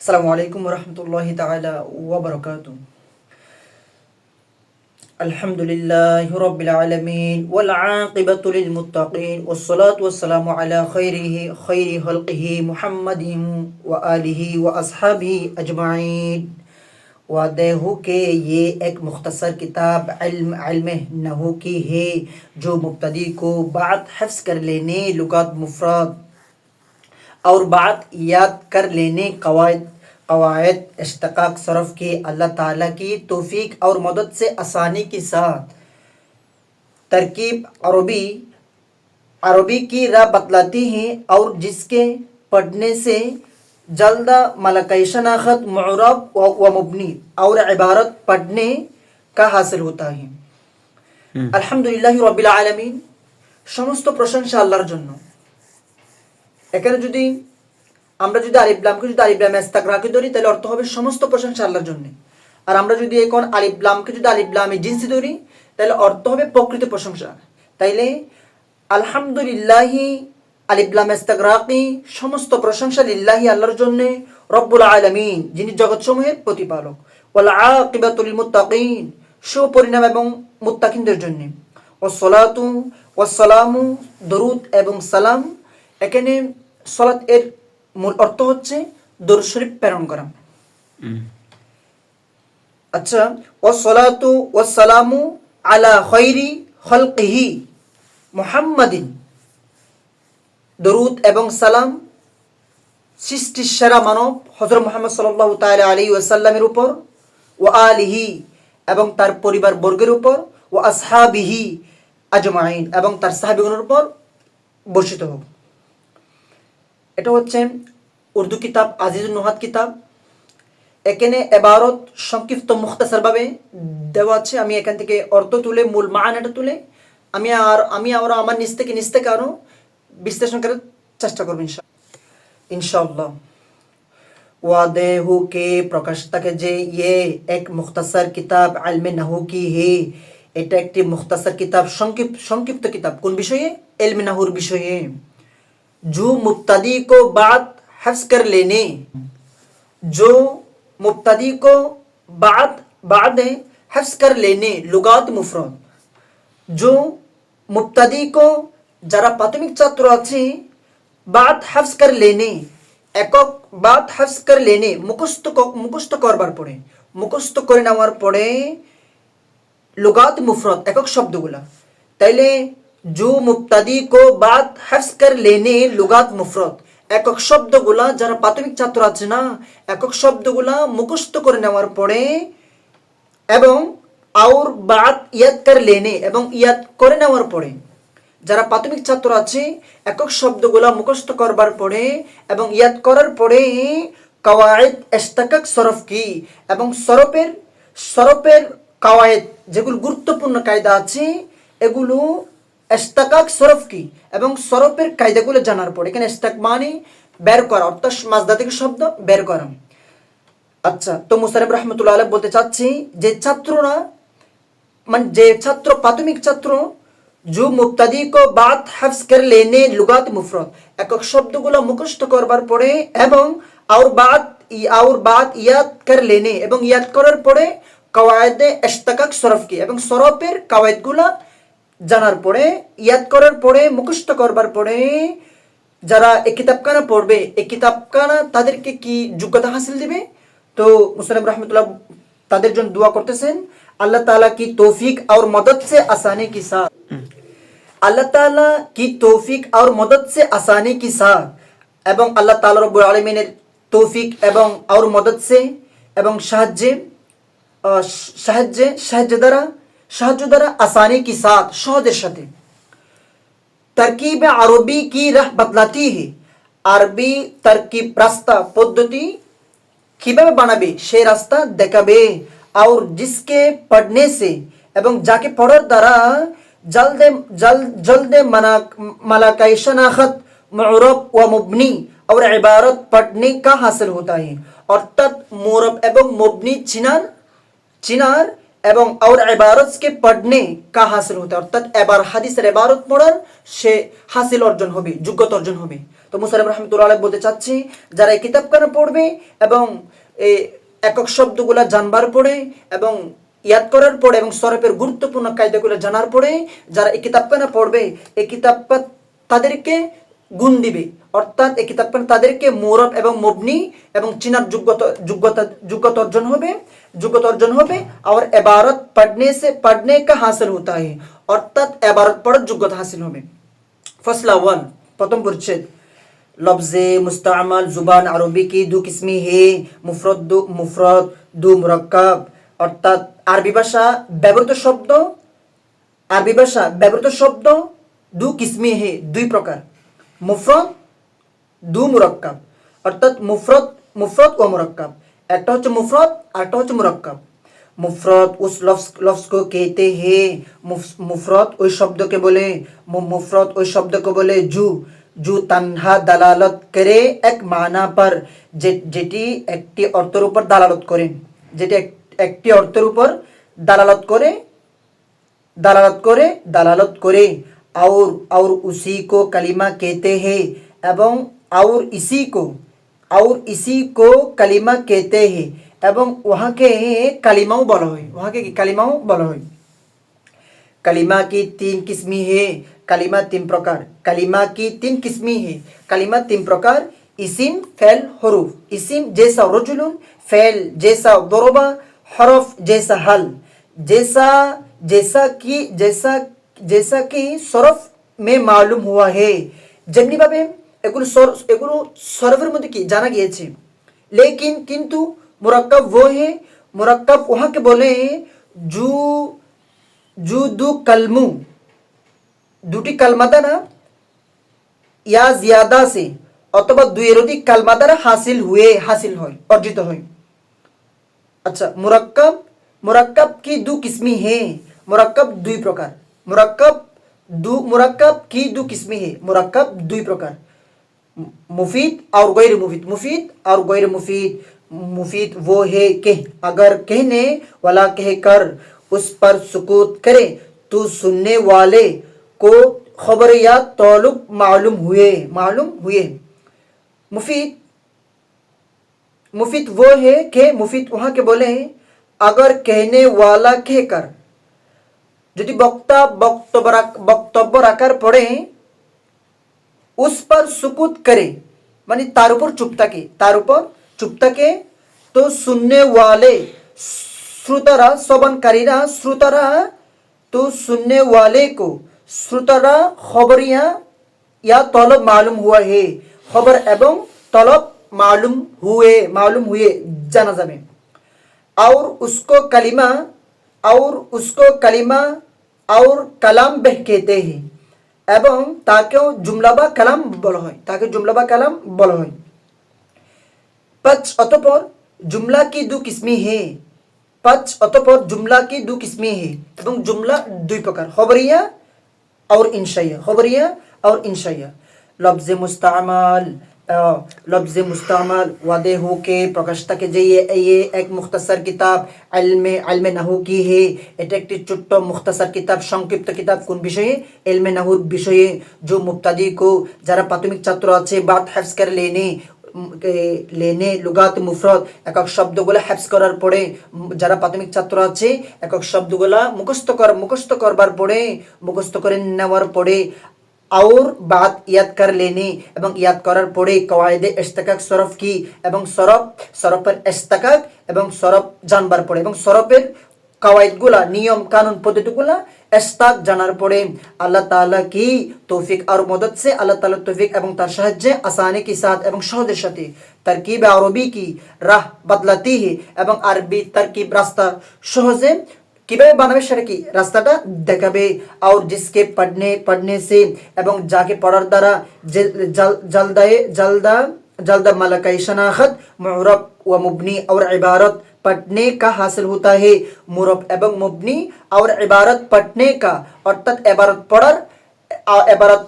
আসসালামু আলাইকুম রহমতুল্লাহি তাআলা ওয়া বারাকাতুহু। আলহামদুলিল্লাহি রাব্বিল আলামিন ওয়াল আকিবাতু লিল মুত্তাকিন ওয়াসসালাতু ওয়াসসালামু আলা খায়রি খালকিহি মুহাম্মাদিন ওয়া আলিহি ওয়া আসহাবিহি अजमाइन। वादे हो के ये एक मुख्तसर किताब इल्म नहू की है जो मुब्तदी को बात हिफ्ज़ कर लेने लुगात मुफरद और बात याद कर लेने कवायद इश्तिकाक सरफ के अल्लाह ताला की तौफीक और मदद से आसानी के साथ तरकीब अरबी की राह बतलाती हैं और जिसके पढ़ने से जल्दा मलकाई शनाख्त मुअरब व मुबनी और इबारत पढ़ने का हासिल होता है। আলহামদুলিল্লাহি রাব্বিল আলামিন, সমস্ত প্রশংসা আল্লাহর জন্য। এখানে যদি আমরা যদি আলিফ লামকে যদি আলিফ লাম ইস্তিগরাকি ধরি তাহলে অর্থ হবে সমস্ত প্রশংসা আল্লাহর জন্য। আর আমরা যদি এখন আলিফ লামকে যদি আলিফ লামে জিনসি ধরি তাহলে অর্থ হবে প্রকৃত প্রশংসা। তাইলে আলহামদুলিল্লাহি আলিফ লাম ইস্তিগরাকি সমস্ত প্রশংসা লিল্লাহি আল্লাহর জন্য, রব্বুল আলামিন যিনি জগৎসমূহের প্রতিপালক। ওয়াল আকিবাতু লিল মুত্তাকিন সুপরিণাম এবং মুত্তাকিনদের জন্য। ওয়াসসালাতু ওয়াসসালামু দরুদ এবং সালাম। এখানে সালাত এর মূল অর্থ হচ্ছে দরুদ শরীফ প্রেরণ করা। আচ্ছা, ওয়াসসালাতু ওয়াসসালামু আলা খায়রি খালকিহি মুহাম্মাদিন, দরুদ এবং সালাম সৃষ্টির সেরা মানব হযরত মুহাম্মদ সাল্লাল্লাহু তাআলা আলাইহি ওয়াসাল্লামের উপর, ওয়া আলিহি এবং তার পরিবার বর্গের উপর, ওয়া আসহাবিহি আজমাইন এবং তার সাহাবীগণের উপর বর্ষিত হোক। এটা হচ্ছে উর্দু কিতাব আজিজুন নুহাত কিতাব। এখানে এবারত সংক্ষিপ্ত মুখতাসারভাবে দেওয়া আছে। আমি এখান থেকে অর্থ তুলে মূল মানাটা তুলে আমি আমার নিজ থেকে আরো বিশ্লেষণ করার চেষ্টা করব ইনশাআল্লাহ। वादे हो के प्रकाशता के जे ये एक मुख्तसर किताब इल्म नहू की है। এটা একটি মুখতাসার কিতাব, সংক্ষিপ্ত কিতাব। কোন বিষয়ে? ইলম নাহুর বিষয়ে। जो मुब्तदी को बात हिफ्ज़ कर लेने, जो मुब्तदी को बाद हिफ्ज़ कर लेने लुगात मुफरद। जो मुब्तदी को যারা প্রাথমিক ছাত্র আছে বাত হিফজ কর লেনে, একক বাত হিফজ কর লেনে মুখস্থ করবার পরে, মুখস্থ করে নেওয়ার পরে লুগাত মুফরদ একক শব্দগুলা। তাইলে जो मुब्तदी को बात हिफ्ज़ कर लेने लुगात मुफरद, একক শব্দগুলা যারা প্রাথমিক ছাত্র আছে না, একক শব্দগুলা মুখস্থ করে নেওয়ার পরে এবং और बात याद कर लेने এবং ইয়াদ করে নেওয়ার পরে, যারা প্রাথমিক ছাত্র আছে একক শব্দগুলা মুখস্থ করবার পরে এবং ইয়াদ করার পরে কওয়ায়েদ ইশতিকাক সরফ কি এবং সরফের কওয়ায়েদ যেগুলো গুরুত্বপূর্ণ কায়দা আছে এগুলো ইশতিকাক সরফ কি এবং সরফের কায়দাগুলো জানার পরে, এখানে ইশতিকাক মানে বের করা, অর্থাৎ মাজদা থেকে শব্দ বের করা। আচ্ছা, তো মুসান্নিফ রাহমাতুল্লাহ আলাইহি বলতে চাচ্ছি যে ছাত্ররা যে ছাত্র প্রাথমিক ছাত্র जो मुब्तदी को बात हिफ्ज़ कर लेने लुगात मुफरद একক শব্দগুলো মুখস্থ করবার পরে এবং और बात याद कर लेने এবং ইয়াদ করার পরে কওয়ায়েদে ইশতিকাক সরফ কি এবং সরফের কওয়ায়েদগুলো জানার পরে, ইয়াদ করার পরে, মুখস্থ করবার পরে যারা এই কিতাবখানা পড়বে, এই কিতাবখানা তাদেরকে কি যোগ্যতা হাসিল দিবে? তো মুসান্নিফ রাহমাতুল্লাহ তাদের জন্য দোয়া করতেছেন अल्लाह ताला की तौफीक और मदद से आसानी के साथ, अल्लाह ताला की तौफीक और मदद से आसानी के साथ এবং আল্লাহ তাআলা রব্বুল আলামিনের তৌফিক এবং और মদদ से এবং সাহায্য দ্বারা आसानी के साथ সহজের সাথে तरकीब अरबी की राह बतलाती है, আরবি তরকিব রাস্তা পদ্ধতি কিভাবে বানাবে সেই রাস্তা দেখাবে। और जिसके पढ़ने से এবং যাকে পড়ার দ্বারা जल्द मलाकाई शनाख्त मुअरब व मुबनी और इबारत पढ़ने का हासिल होता है। অর্থাৎ মুরব এবং মুবনি চিনার এবং और इबारत के पढ़ने का हासिल होता है, অর্থাৎ এবার হাদিসের ইবারত পড়ার সে হাসিল অর্জন হবে, যোগ্যতা অর্জন হবে। তো তো মুসানিফ রাহমাতুল্লাহ আলাইহি বলতে চাচ্ছি, যারা এই কিতাবখানা পড়বে এবং এই একক শব্দগুলা জানবার পরে এবং ইয়াদ করার পরে এবং সরফের গুরুত্বপূর্ণ কায়দাগুলো জানার পরে যারা এই কিতাবখানা পড়বে, এই কিতাবটা তাদেরকে গুণ দিবে, অর্থাৎ এই কিতাবখানা তাদেরকে মুরব এবং মবনি এবং চিনার যোগ্যতা অর্জন হবে और इबारत पढ़ने का हासिल होता है, অর্থাৎ इबारत পড়ার যোগ্যতা হাসিল হবে। फसला 1 प्रथम परिच्छेद लफ्ज़े मुस्तामल जुबान अरबी की दो किस्में है, मुफरद दो मुरक्कब, অর্থাৎ আরবি ভাষা ব্যবহৃত শব্দ দু কিসমে হে, দুই প্রকার, মুফরদ দু মুরাক্কাব, অর্থাৎ মুফরদ ও মুরাক্কাব, একটা হচ্ছে মুফরদ আর একটা হচ্ছে মুরাক্কাব। মুফরদ উস লফজ কো कहते हैं, মুফরদ ওই শব্দকে বলে জু তানহা দালালত করে এক মানা पर, যেটি একটি অর্থের উপর দালালত করে और उसी को कलिमा कहते हैं, এবং और इसी को कलिमा कहते हैं, এবং ওহাকে কালিমাও বলা হয়, कलिमा की तीन किस्में है, कलिमा तीन प्रकार, इसिम फेल हरूफ, इसिम जैसा रजुलुन, फेल जैसा दरबा, हरफ जैसा हल, जैसा कि सरफ में मालूम हुआ है, যেমনি ভাবে এগুলো সরফের মধ্যে কি জানা গিয়েছে। लेकिन किंतु मुरक्कब वो है, मुरक्कब वहाँ के बोले जू दू कलमू, দুটি কালমা দ্বারা ইয়া জিয়াদা সে অথবা দুইয়ের অধিক কালমা দ্বারা হাসিল হয়, অর্জিত হয়। আচ্ছা, মুরাক্কাব কি দু কিসমি হে, মুরাক্কাব দুই প্রকার, मुरक्कब की दो किस्में है, मुरक्कब दुई प्रकार, मुफीद और गैर मुफीद। मुफीद वो है कि अगर कहने वाला कहकर उस पर सुकूत करे तो सुनने वाले को खबर या ताल्लुक मालूम हुए। मुफीद वो है कि मुफीद वहाँ के बोले अगर कहने वाला कहकर, যদি বক্তব্য রাখার পরে উস পর সুকুত করে, মানে তার উপর চুপ থাকে, তো শুননে ওয়ালে শ্রোতারা, শ্রবণকারীরা, তো শুননে ওয়ালে কো শ্রোতারা খবরিয়া ইয়া তলব মালুম হুয়া হে, খবর এবং তলব মালুম হুয়ে জানা যাবে। और उसको कलिमा और কালাম বেহ कहते हैं, এবং তাকেও জুমলা বা কালাম বলা হয়। অতঃপর জুমলা কি দু কিসমি হে, এবং জুমলা দুই প্রকার, খবরিয়া और इंशाइया। लफ्ज़ मुस्तामल वादे हो के प्रकाशित के ये एक मुख्तसर किताब इल्मे नाहू की है, এটা একটি ছোট্ট মুখতাসার কিতাব, সংক্ষিপ্ত কিতাব, কোন বিষয়ে? ইলমে নাহুর বিষয়ে। जो मुब्तदी को, যারা প্রাথমিক ছাত্র আছে, বাত হিফজ করে লেনে লুগাত মুফরদ, একক শব্দগুলো হিফজ করার পরে, যারা প্রাথমিক ছাত্র আছে একক শব্দগুলো মুখস্থ করে নেওয়ার পরে और बात याद कर लेने এবং ইয়াদ করার পরে কওয়ায়েদে ইশতিকাক সরফ কি এবং সরফের ইশতিকাক এবং সরফ জানবার পরে এবং সরফের কওয়ায়েদগুলা, নিয়ম কানুন পদ্ধতিগুলা ইশতিকাক জানার পরে আল্লাহ তাআলা কি তৌফিক আর মদদ সে, আল্লাহ তাআলার তৌফিক এবং তার সাহায্যে আসানি के साथ এবং সহজের সাথে तरकीब अरबी की राह बदलाती है, এবং আরবি तरकीब রাস্তা সহজে কিভাবে বানাবে সেটা কি রাস্তাটা দেখাবে। और जिसके पढ़ने से এবং যাকে পড়ার দ্বারা जल्दा मलकाई शनाखत मुरब व मुबनी और इबारत पढ़ने का हासिल होता है, मुरब এবং मुबनी और इबारत पढ़ने का, অর্থাৎ इबारत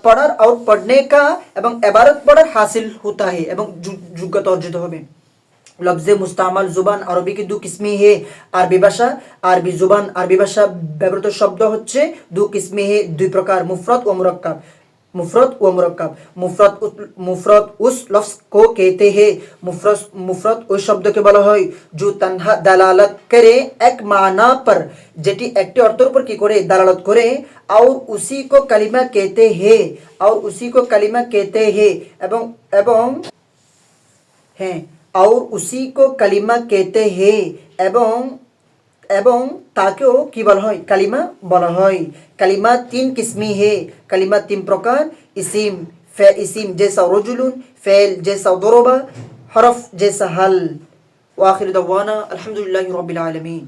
पढ़ार और पढ़ने का এবং इबारत पढ़ार हासिल होता है এবং যোগ্যতা অর্জিত হবে। लफ्ज़ मुस्तामल जुबान अरबी की दो किस्में है, আরবি ভাষা ব্যবহৃত শব্দ হচ্ছে দু কিসমে হে, দুই প্রকার, মুফরদ ও মুরাক্কাব। मुफरत व मुरक्कब। मुफरत उस लफ्ज को कहते हैं, मुफरत उस शब्द के বলা হয় जो तन्हा दलालत करे एक माना पर, যেটি একটি অর্থের উপর কি করে দালালত করে, और उसी को कलिमा कहते हैं, और उसी को कलिमा कहते हैं, এবং এবং হ্যাঁ, और उसी को कलिमा कहते हैं, এবং এবং তাকেও কি বলা হয় কালিমা বলা হয়। কালিমা তিন কিসমি হে, কালিমা তিন প্রকার, ইসিম ইসিম जैसा रजुलुन, फेल जैसा दरबा, हरफ जैसा हल। वाखिर दवाना अल्हम्दुलिल्लाहि रब्बिल आलमीन।